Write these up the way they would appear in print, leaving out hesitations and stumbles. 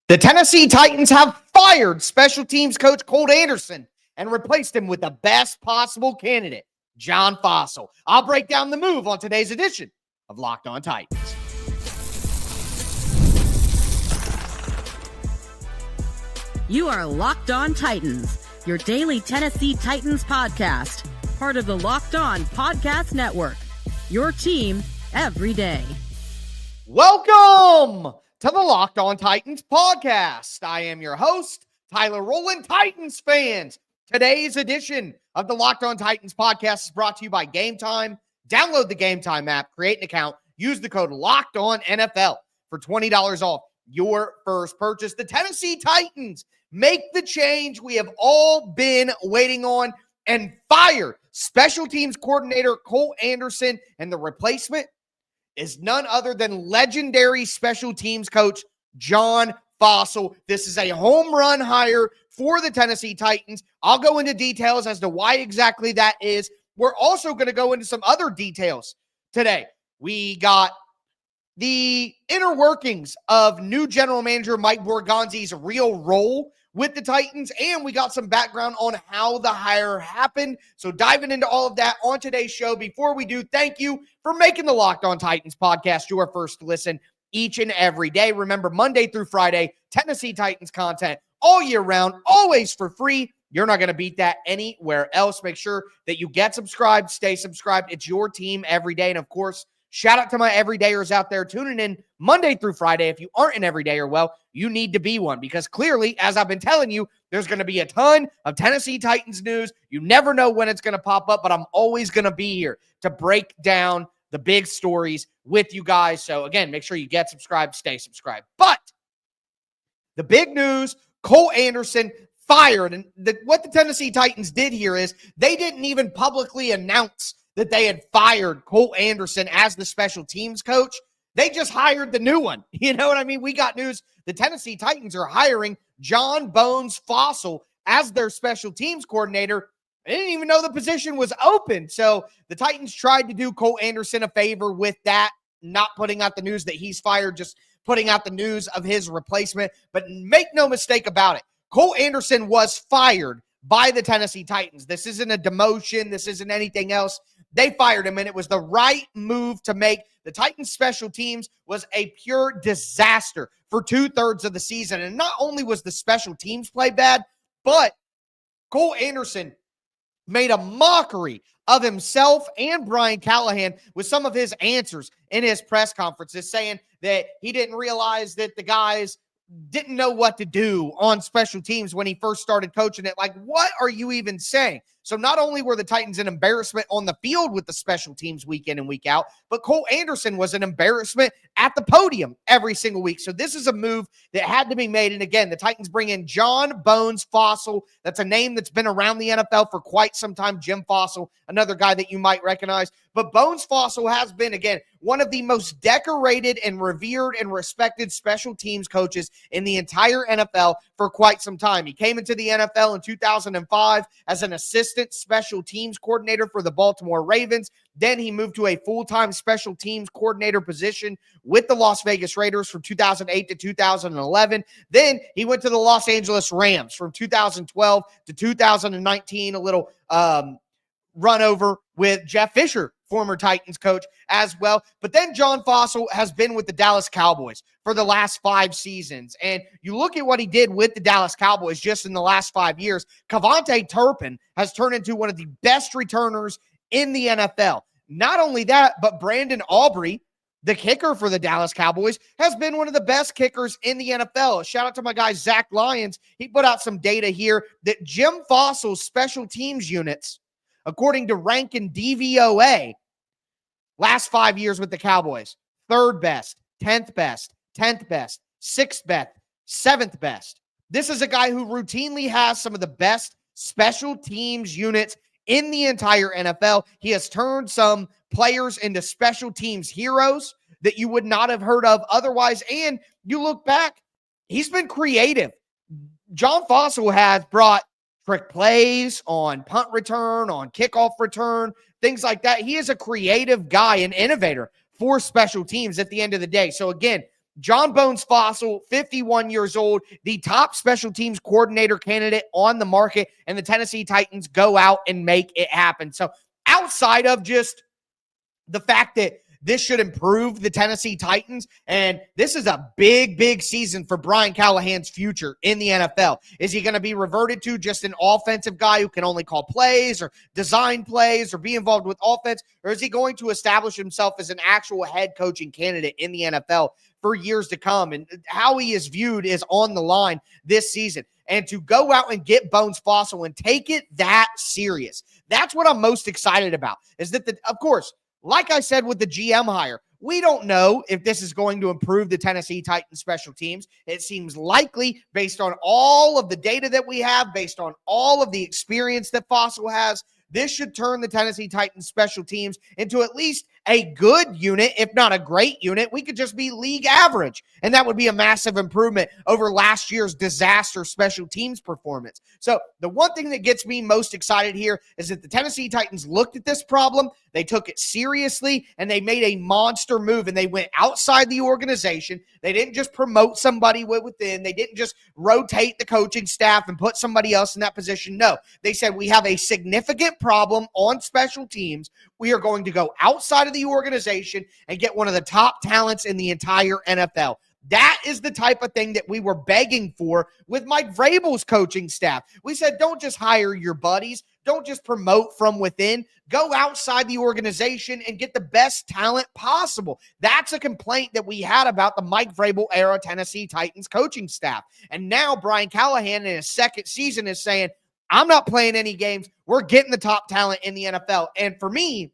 The Tennessee Titans have fired special teams coach Colt Anderson and replaced him with the best possible candidate, John Fassel. I'll break down the move on today's edition of Locked On Titans. You are Locked On Titans, your daily Tennessee Titans podcast, part of the Locked On Podcast Network, your team every day. Welcome to the Locked On Titans podcast. I am your host, Tyler Rowland, Titans fans. Today's edition of the Locked On Titans podcast is brought to you by Gametime. Download the Gametime app, create an account, use the code LOCKEDONNFL for $20 off your first purchase. The Tennessee Titans make the change we have all been waiting on and fire special teams coordinator Colt Anderson, and the replacement is none other than legendary special teams coach John Fassel. This is a home run hire for the Tennessee Titans. I'll go into details as to why exactly that is. We're also going to go into some other details today. We got the inner workings of new general manager Mike Borgonzi's real role with the Titans, and we got some background on how the hire happened. So diving into all of that on today's show. Before we do, thank you for making the Locked On Titans podcast your first listen each and every day. Remember, Monday through Friday, Tennessee Titans content all year round, always for free. You're not going to beat that anywhere else. Make sure that you get subscribed, stay subscribed. It's your team every day. And of course, shout out to my everydayers out there tuning in Monday through Friday. If you aren't an everydayer, well, you need to be one, because clearly, as I've been telling you, there's going to be a ton of Tennessee Titans news. You never know when it's going to pop up, but I'm always going to be here to break down the big stories with you guys. So again, make sure you get subscribed, stay subscribed. But the big news, Colt Anderson fired. And what the Tennessee Titans did here is they didn't even publicly announce that they had fired Colt Anderson as the special teams coach. They just hired the new one. You know what I mean? We got news. The Tennessee Titans are hiring John Bones Fassel as their special teams coordinator. They didn't even know the position was open. So the Titans tried to do Colt Anderson a favor with that, not putting out the news that he's fired, just putting out the news of his replacement. But make no mistake about it, Colt Anderson was fired by the Tennessee Titans. This isn't a demotion. This isn't anything else. They fired him, and it was the right move to make. The Titans special teams was a pure disaster for 2/3 of the season. And not only was the special teams play bad, but Colt Anderson made a mockery of himself and Brian Callahan with some of his answers in his press conferences, saying that he didn't realize that the guys didn't know what to do on special teams when he first started coaching it. Like, what are you even saying? So not only were the Titans an embarrassment on the field with the special teams week in and week out, but Colt Anderson was an embarrassment at the podium every single week. So this is a move that had to be made. And again, the Titans bring in John Bones Fassel. That's a name that's been around the NFL for quite some time. Jim Fassel, another guy that you might recognize. But Bones Fassel has been, again, one of the most decorated and revered and respected special teams coaches in the entire NFL for quite some time. He came into the NFL in 2005 as an assistant special teams coordinator for the Baltimore Ravens. Then he moved to a full-time special teams coordinator position with the Las Vegas Raiders from 2008 to 2011. Then he went to the Los Angeles Rams from 2012 to 2019, a little run over with Jeff Fisher, former Titans coach as well. But then John Fassel has been with the Dallas Cowboys for the last 5 seasons. And you look at what he did with the Dallas Cowboys just in the last 5 years. Cavante Turpin has turned into one of the best returners in the NFL. Not only that, but Brandon Aubrey, the kicker for the Dallas Cowboys, has been one of the best kickers in the NFL. Shout out to my guy, Zach Lyons. He put out some data here that Jim Fassel's special teams units, according to Rank and DVOA, last 5 years with the Cowboys, 3rd best, 10th best, 10th best, 6th best, 7th best. This is a guy who routinely has some of the best special teams units in the entire NFL. He has turned some players into special teams heroes that you would not have heard of otherwise. And you look back, he's been creative. John Fassel has brought trick plays on punt return, on kickoff return, things like that. He is a creative guy, an innovator for special teams at the end of the day. So again, John Bones Fassel, 51 years old, the top special teams coordinator candidate on the market, and the Tennessee Titans go out and make it happen. So outside of just the fact that this should improve the Tennessee Titans, and this is a big, big season for Brian Callahan's future in the NFL. Is he going to be reverted to just an offensive guy who can only call plays or design plays or be involved with offense, or is he going to establish himself as an actual head coaching candidate in the NFL for years to come? And how he is viewed is on the line this season. And to go out and get Bones Fassel and take it that serious, that's what I'm most excited about, is that, of course, like I said with the GM hire, we don't know if this is going to improve the Tennessee Titans special teams. It seems likely based on all of the data that we have, based on all of the experience that Fassel has. This should turn the Tennessee Titans special teams into at least a good unit, if not a great unit. We could just be league average, and that would be a massive improvement over last year's disaster special teams performance. So the one thing that gets me most excited here is that the Tennessee Titans looked at this problem, they took it seriously, and they made a monster move, and they went outside the organization. They didn't just promote somebody within. They didn't just rotate the coaching staff and put somebody else in that position. No, they said, we have a significant problem on special teams. We are going to go outside of the organization and get one of the top talents in the entire NFL. That is the type of thing that we were begging for with Mike Vrabel's coaching staff. We said, don't just hire your buddies. Don't just promote from within. Go outside the organization and get the best talent possible. That's a complaint that we had about the Mike Vrabel era Tennessee Titans coaching staff. And now Brian Callahan in his second season is saying, I'm not playing any games. We're getting the top talent in the NFL. And for me,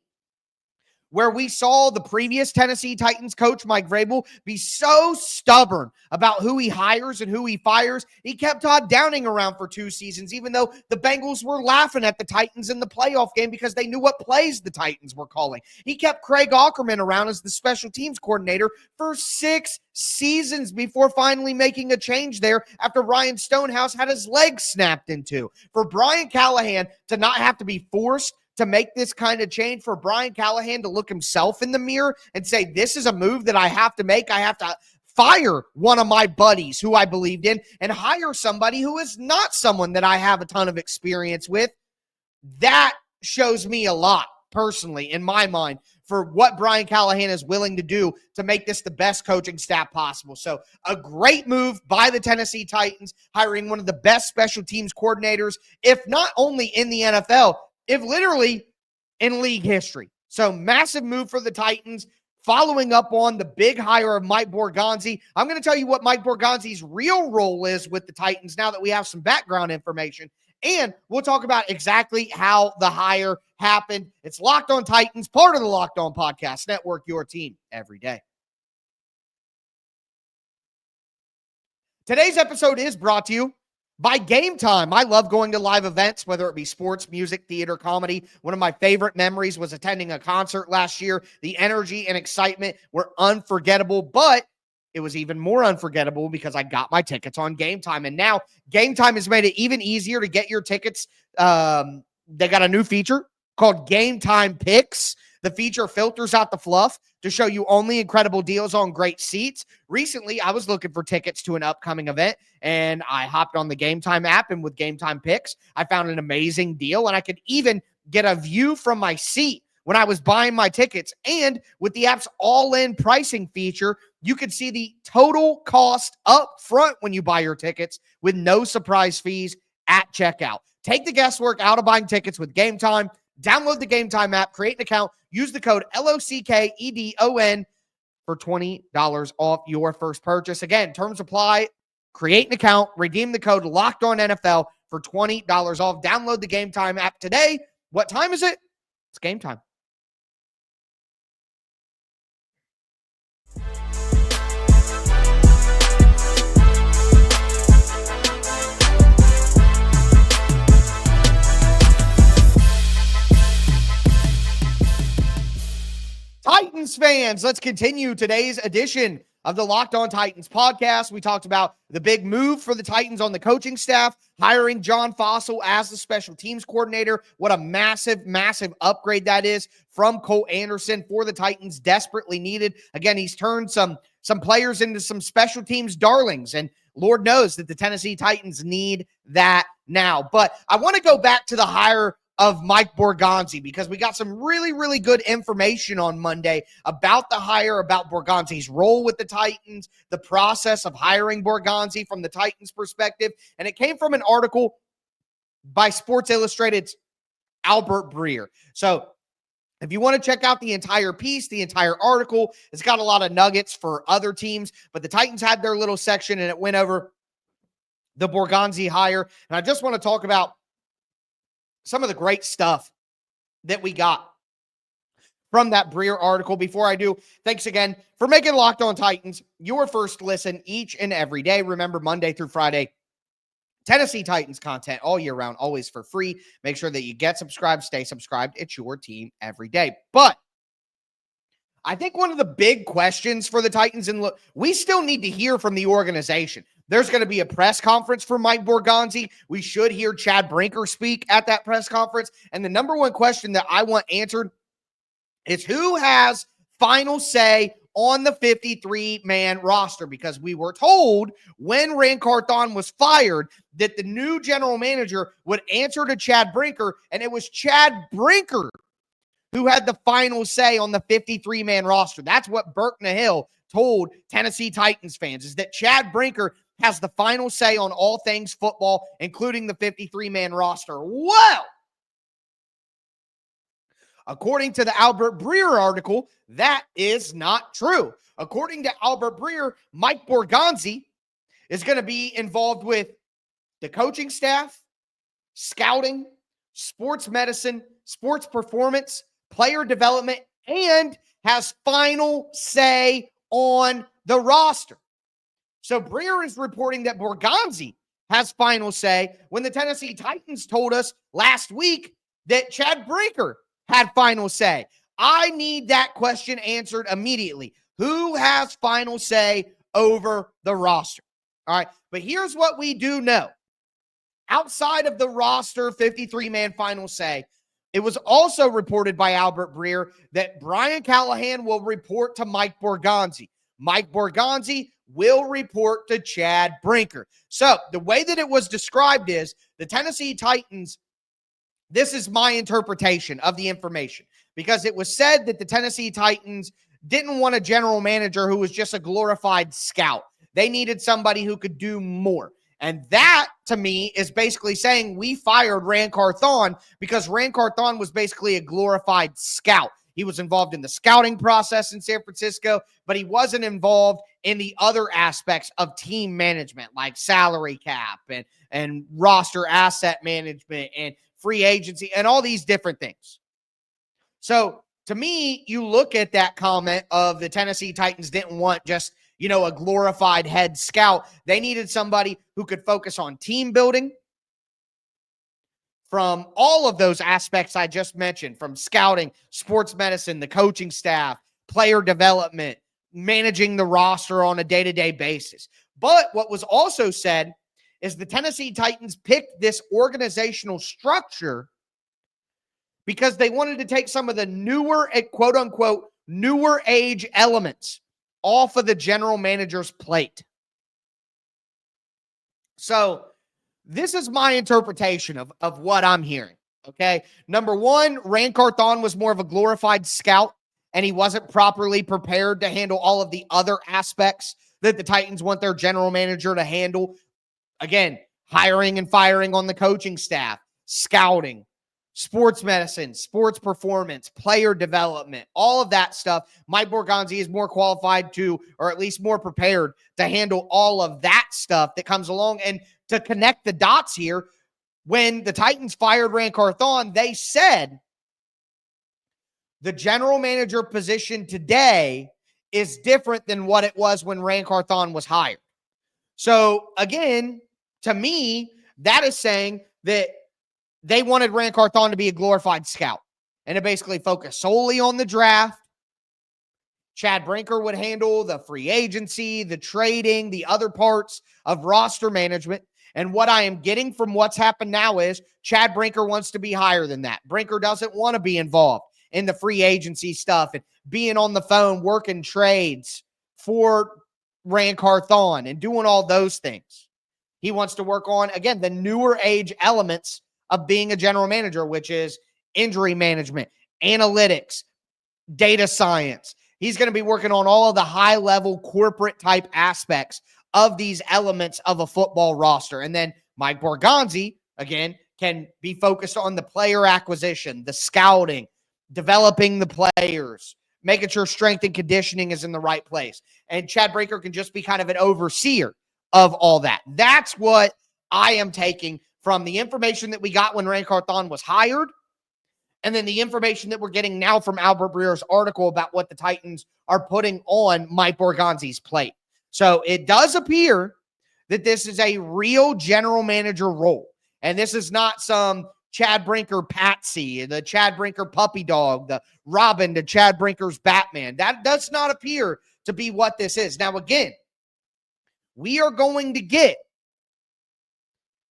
where we saw the previous Tennessee Titans coach, Mike Vrabel, be so stubborn about who he hires and who he fires, he kept Todd Downing around for 2 seasons, even though the Bengals were laughing at the Titans in the playoff game because they knew what plays the Titans were calling. He kept Craig Aukerman around as the special teams coordinator for 6 seasons before finally making a change there after Ryan Stonehouse had his legs snapped into. For Brian Callahan to not have to be forced to make this kind of change, for Brian Callahan to look himself in the mirror and say, this is a move that I have to make. I have to fire one of my buddies who I believed in and hire somebody who is not someone that I have a ton of experience with. That shows me a lot, personally, in my mind, for what Brian Callahan is willing to do to make this the best coaching staff possible. So a great move by the Tennessee Titans, hiring one of the best special teams coordinators, if not only in the NFL, if literally in league history. So massive move for the Titans, following up on the big hire of Mike Borgonzi. I'm going to tell you what Mike Borgonzi's real role is with the Titans now that we have some background information. And we'll talk about exactly how the hire happened. It's Locked On Titans, part of the Locked On Podcast Network, your team every day. Today's episode is brought to you by Gametime. I love going to live events, whether it be sports, music, theater, comedy. One of my favorite memories was attending a concert last year. The energy and excitement were unforgettable, but it was even more unforgettable because I got my tickets on Gametime. And now Gametime has made it even easier to get your tickets. They got a new feature called Gametime Picks. The feature filters out the fluff to show you only incredible deals on great seats. Recently, I was looking for tickets to an upcoming event, and I hopped on the Gametime app, and with Gametime Picks, I found an amazing deal, and I could even get a view from my seat when I was buying my tickets. And with the app's all-in pricing feature, you could see the total cost up front when you buy your tickets with no surprise fees at checkout. Take the guesswork out of buying tickets with Gametime. Download the Gametime app, create an account, use the code LOCKEDON for $20 off your first purchase. Again, terms apply. Create an account, redeem the code LOCKEDONNFL for $20 off. Download the Gametime app today. What time is it? It's game time. Titans fans, let's continue today's edition of the Locked On Titans podcast. We talked about the big move for the Titans on the coaching staff, hiring John Fassel as the special teams coordinator. What a massive, massive upgrade that is from Colt Anderson for the Titans, desperately needed. Again, he's turned some some players into some special teams darlings. And Lord knows that the Tennessee Titans need that now. But I want to go back to the hire of Mike Borgonzi, because we got some really, really good information on Monday about the hire, about Borgonzi's role with the Titans, the process of hiring Borgonzi from the Titans' perspective. And it came from an article by Sports Illustrated's Albert Breer. So if you want to check out the entire piece, the entire article, it's got a lot of nuggets for other teams, but the Titans had their little section and it went over the Borgonzi hire. And I just want to talk about some of the great stuff that we got from that Breer article. Before I do, thanks again for making Locked On Titans your first listen each and every day. Remember, Monday through Friday, Tennessee Titans content all year round, always for free. Make sure that you get subscribed, stay subscribed. It's your team every day. But I think one of the big questions for the Titans, and look, we still need to hear from the organization. There's going to be a press conference for Mike Borgonzi. We should hear Chad Brinker speak at that press conference. And the number one question that I want answered is who has final say on the 53-man roster? Because we were told when Ran Carthon was fired that the new general manager would answer to Chad Brinker, and it was Chad Brinker who had the final say on the 53-man roster. That's what Burke Nahill told Tennessee Titans fans, is that Chad Brinker has the final say on all things football, including the 53-man roster. Well, according to the Albert Breer article, that is not true. According to Albert Breer, Mike Borgonzi is going to be involved with the coaching staff, scouting, sports medicine, sports performance, player development, and has final say on the roster. So Breer is reporting that Borgonzi has final say when the Tennessee Titans told us last week that Chad Brinker had final say. I need that question answered immediately. Who has final say over the roster? All right, but here's what we do know. Outside of the roster 53-man final say, it was also reported by Albert Breer that Brian Callahan will report to Mike Borgonzi. Mike Borgonzi will report to Chad Brinker. So the way that it was described is the Tennessee Titans, this is my interpretation of the information, because it was said that the Tennessee Titans didn't want a general manager who was just a glorified scout. They needed somebody who could do more. And that, to me, is basically saying we fired Ran Carthon because Ran Carthon was basically a glorified scout. He was involved in the scouting process in San Francisco, but he wasn't involved in the other aspects of team management, like salary cap and roster asset management and free agency and all these different things. So to me, you look at that comment of the Tennessee Titans didn't want just, a glorified head scout. They needed somebody who could focus on team building from all of those aspects I just mentioned, from scouting, sports medicine, the coaching staff, player development, managing the roster on a day-to-day basis. But what was also said is the Tennessee Titans picked this organizational structure because they wanted to take some of the newer, quote-unquote, newer age elements off of the general manager's plate. So this is my interpretation of what I'm hearing, okay? Number one, Ran Carthon was more of a glorified scout, and he wasn't properly prepared to handle all of the other aspects that the Titans want their general manager to handle. Again, hiring and firing on the coaching staff, scouting, sports medicine, sports performance, player development, all of that stuff. Mike Borgonzi is more qualified to, or at least more prepared to handle all of that stuff that comes along. And to connect the dots here, when the Titans fired Ran Carthon, they said the general manager position today is different than what it was when Ran Carthon was hired. So again, to me, that is saying that they wanted Ran Carthon to be a glorified scout and to basically focus solely on the draft. Chad Brinker would handle the free agency, the trading, the other parts of roster management. And what I am getting from what's happened now is Chad Brinker wants to be higher than that. Brinker doesn't want to be involved in the free agency stuff and being on the phone, working trades, for Rand Carthon and doing all those things. He wants to work on, again, the newer age elements of being a general manager, which is injury management, analytics, data science. He's going to be working on all of the high-level corporate type aspects of these elements of a football roster. And then Mike Borgonzi, again, can be focused on the player acquisition, the scouting, developing the players, making sure strength and conditioning is in the right place. And Chad Brinker can just be kind of an overseer of all that. That's what I am taking from the information that we got when Rand Carthon was hired, and then the information that we're getting now from Albert Breer's article about what the Titans are putting on Mike Borgonzi's plate. So it does appear that this is a real general manager role. And this is not some Chad Brinker Patsy, the Chad Brinker puppy dog, the Robin to Chad Brinker's Batman. That does not appear to be what this is. Now, again, we are going to get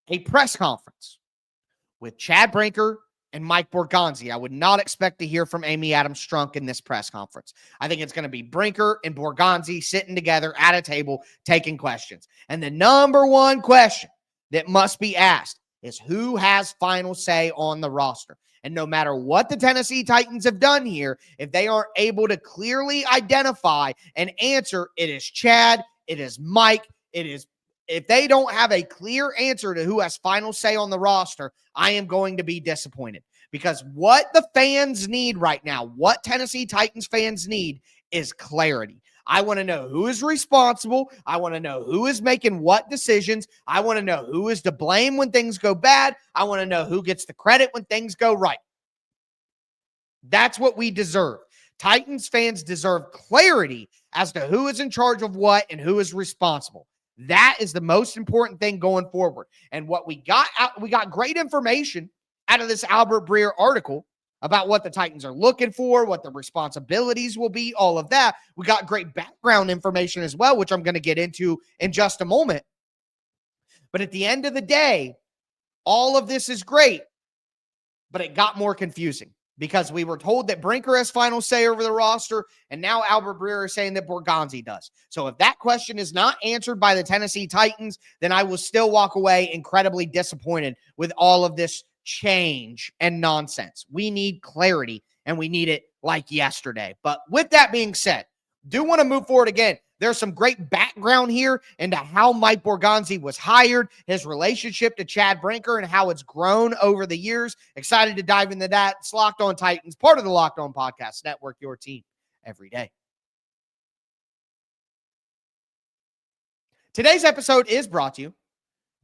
a press conference with Chad Brinker and Mike Borgonzi. I would not expect to hear from Amy Adams-Strunk in this press conference. I think it's going to be Brinker and Borgonzi sitting together at a table taking questions. And the number one question that must be asked is who has final say on the roster. And no matter what the Tennessee Titans have done here, if they aren't able to clearly identify and answer, it is Chad, it is Mike, it is, if they don't have a clear answer to who has final say on the roster, I am going to be disappointed. Because what the fans need right now, what Tennessee Titans fans need, is clarity. I want to know who is responsible. I want to know who is making what decisions. I want to know who is to blame when things go bad. I want to know who gets the credit when things go right. That's what we deserve. Titans fans deserve clarity as to who is in charge of what and who is responsible. That is the most important thing going forward. And what we got great information out of this Albert Breer article about what the Titans are looking for, what the responsibilities will be, all of that. We got great background information as well, which I'm going to get into in just a moment. But at the end of the day, all of this is great, but it got more confusing because we were told that Brinker has final say over the roster, and now Albert Breer is saying that Borgonzi does. So if that question is not answered by the Tennessee Titans, then I will still walk away incredibly disappointed with all of this change and nonsense. We need clarity, and we need it like yesterday. But with that being said, do want to move forward again. There's some great background here into how Mike Borgonzi was hired, his relationship to Chad Brinker, and how it's grown over the years. Excited to dive into that. It's Locked On Titans, part of the Locked On Podcast Network, your team every day. Today's episode is brought to you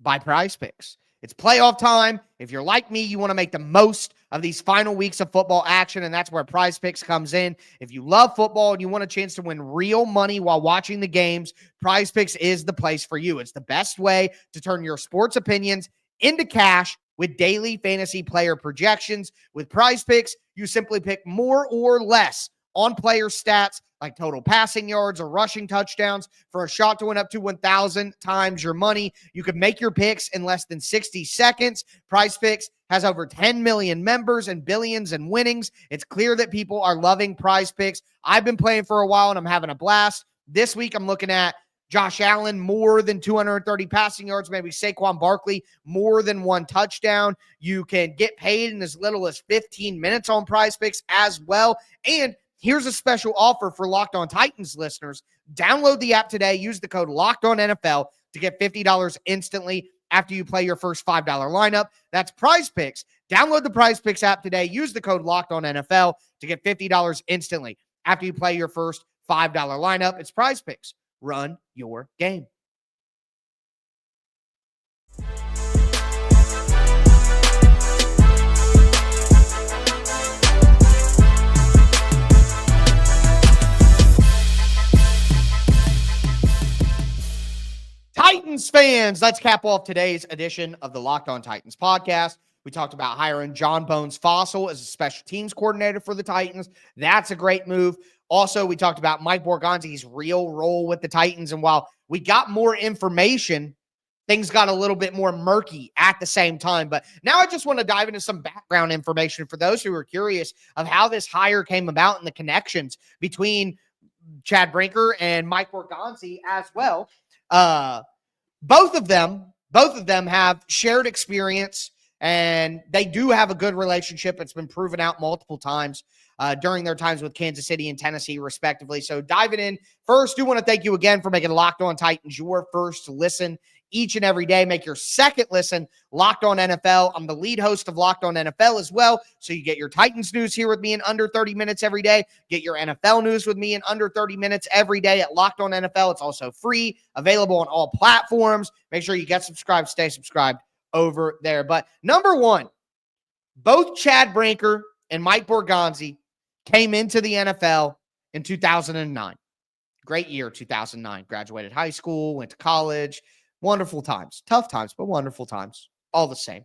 by PrizePicks. It's playoff time. If you're like me, you want to make the most of these final weeks of football action, and that's where PrizePicks comes in. If you love football and you want a chance to win real money while watching the games, PrizePicks is the place for you. It's the best way to turn your sports opinions into cash with daily fantasy player projections. With PrizePicks, you simply pick more or less on player stats like total passing yards or rushing touchdowns for a shot to win up to 1,000 times your money. You can make your picks in less than 60 seconds. PrizePicks has over 10 million members and billions in winnings. It's clear that people are loving PrizePicks. I've been playing for a while and I'm having a blast. This week I'm looking at Josh Allen, more than 230 passing yards, maybe Saquon Barkley, more than one touchdown. You can get paid in as little as 15 minutes on PrizePicks as well. And here's a special offer for Locked On Titans listeners. Download the app today. Use the code LOCKEDONNFL to get $50 instantly after you play your first $5 lineup. That's PrizePicks. Download the PrizePicks app today. Use the code LOCKEDONNFL to get $50 instantly after you play your first $5 lineup. It's PrizePicks. Run your game. Titans fans, let's cap off today's edition of the Locked On Titans podcast. We talked about hiring John Fassel as a special teams coordinator for the Titans. That's a great move. Also, we talked about Mike Borgonzi's real role with the Titans. And while we got more information, things got a little bit more murky at the same time. But now I just want to dive into some background information for those who are curious of how this hire came about and the connections between Chad Brinker and Mike Borgonzi as well. Both of them have shared experience, and they do have a good relationship. It's been proven out multiple times during their times with Kansas City and Tennessee, respectively. So diving in first, do want to thank you again for making Locked On Titans your first listen each and every day. Make your second listen Locked On NFL. I'm the lead host of Locked On NFL as well, so you get your Titans news here with me in under 30 minutes every day. Get your NFL news with me in under 30 minutes every day at Locked On NFL. It's also free, available on all platforms. Make sure you get subscribed, stay subscribed over there. But number one, both Chad Brinker and Mike Borgonzi came into the NFL in 2009. Great year, 2009. Graduated high school, went to college. Wonderful times. Tough times, but wonderful times. All the same.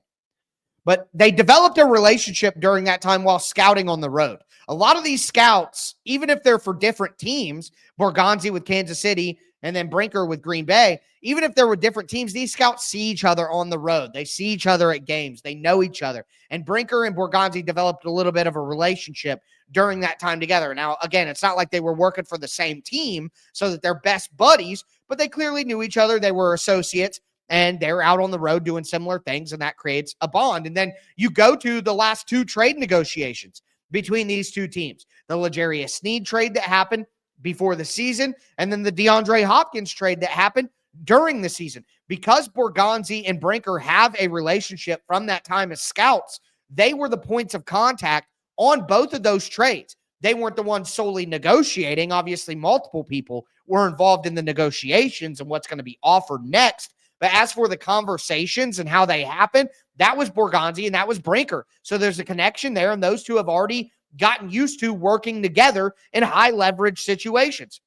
But they developed a relationship during that time while scouting on the road. A lot of these scouts, even if they're for different teams, Borgonzi with Kansas City and then Brinker with Green Bay, even if they're with different teams, these scouts see each other on the road. They see each other at games. They know each other. And Brinker and Borgonzi developed a little bit of a relationship during that time together. Now, again, it's not like they were working for the same team so that they're best buddies, but they clearly knew each other. They were associates, and they're out on the road doing similar things, and that creates a bond. And then you go to the last two trade negotiations between these two teams. The L'Jarius Sneed trade that happened before the season, and then the DeAndre Hopkins trade that happened during the season. Because Borgonzi and Brinker have a relationship from that time as scouts, they were the points of contact on both of those trades. They weren't the ones solely negotiating. Obviously, multiple people were involved in the negotiations and what's going to be offered next. But as for the conversations and how they happen, that was Borgonzi and that was Brinker. So there's a connection there, and those two have already gotten used to working together in high leverage situations.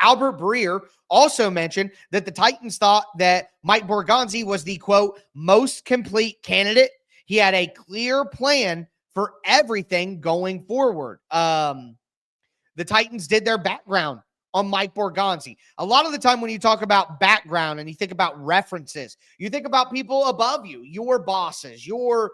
Albert Breer also mentioned that the Titans thought that Mike Borgonzi was the, quote, most complete candidate. He had a clear plan for everything going forward. The Titans did their background on Mike Borgonzi. A lot of the time when you talk about background and you think about references, you think about people above you, your bosses, your,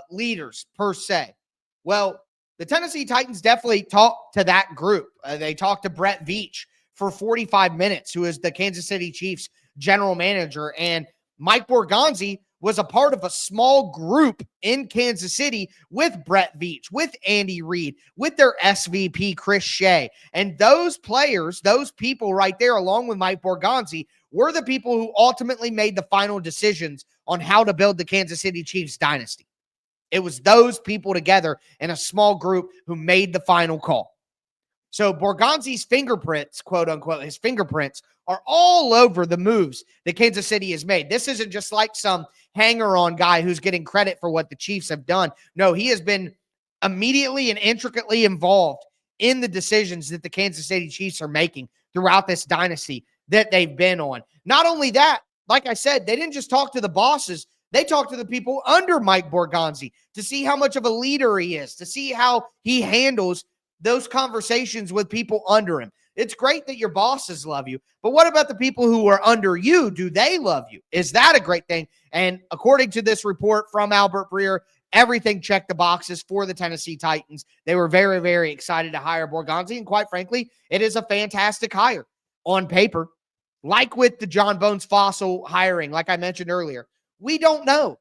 leaders per se. Well, the Tennessee Titans definitely talked to that group. They talked to Brett Veach for 45 minutes, who is the Kansas City Chiefs general manager. And Mike Borgonzi was a part of a small group in Kansas City with Brett Veach, with Andy Reid, with their SVP, Chris Shea. And those players, those people right there, along with Mike Borgonzi, were the people who ultimately made the final decisions on how to build the Kansas City Chiefs dynasty. It was those people together in a small group who made the final call. So Borgonzi's fingerprints, quote unquote, his fingerprints are all over the moves that Kansas City has made. This isn't just like some hanger-on guy who's getting credit for what the Chiefs have done. No, he has been immediately and intricately involved in the decisions that the Kansas City Chiefs are making throughout this dynasty that they've been on. Not only that, like I said, they didn't just talk to the bosses. They talked to the people under Mike Borgonzi to see how much of a leader he is, to see how he handles those conversations with people under him. It's great that your bosses love you, but what about the people who are under you? Do they love you? Is that a great thing? And according to this report from Albert Breer, everything checked the boxes for the Tennessee Titans. They were very, very excited to hire Borgonzi, and quite frankly, it is a fantastic hire on paper. Like with the John Fassel hiring, like I mentioned earlier, we don't know.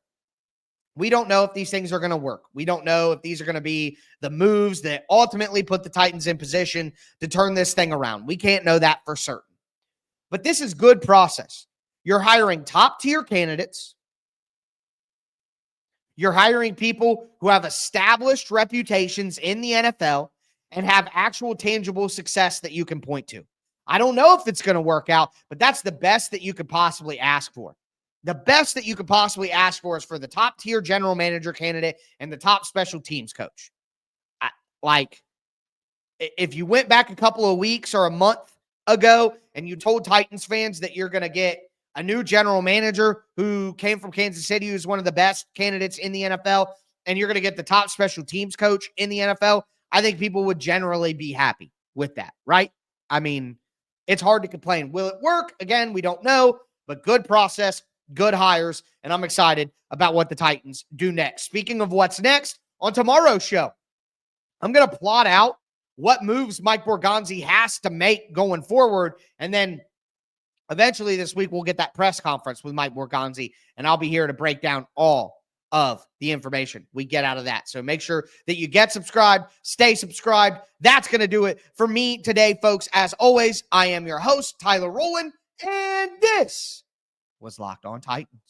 We don't know if these things are going to work. We don't know if these are going to be the moves that ultimately put the Titans in position to turn this thing around. We can't know that for certain. But this is good process. You're hiring top-tier candidates. You're hiring people who have established reputations in the NFL and have actual tangible success that you can point to. I don't know if it's going to work out, but that's the best that you could possibly ask for. The best that you could possibly ask for is for the top-tier general manager candidate and the top special teams coach. If you went back a couple of weeks or a month ago and you told Titans fans that you're going to get a new general manager who came from Kansas City, who's one of the best candidates in the NFL, and you're going to get the top special teams coach in the NFL, I think people would generally be happy with that, right? I mean, it's hard to complain. Will it work? Again, we don't know, but good process. Good hires, and I'm excited about what the Titans do next. Speaking of what's next, on tomorrow's show, I'm going to plot out what moves Mike Borgonzi has to make going forward. And then eventually this week, we'll get that press conference with Mike Borgonzi, and I'll be here to break down all of the information we get out of that. So make sure that you get subscribed, stay subscribed. That's going to do it for me today, folks. As always, I am your host, Tyler Rowland, and this was Locked On Titans.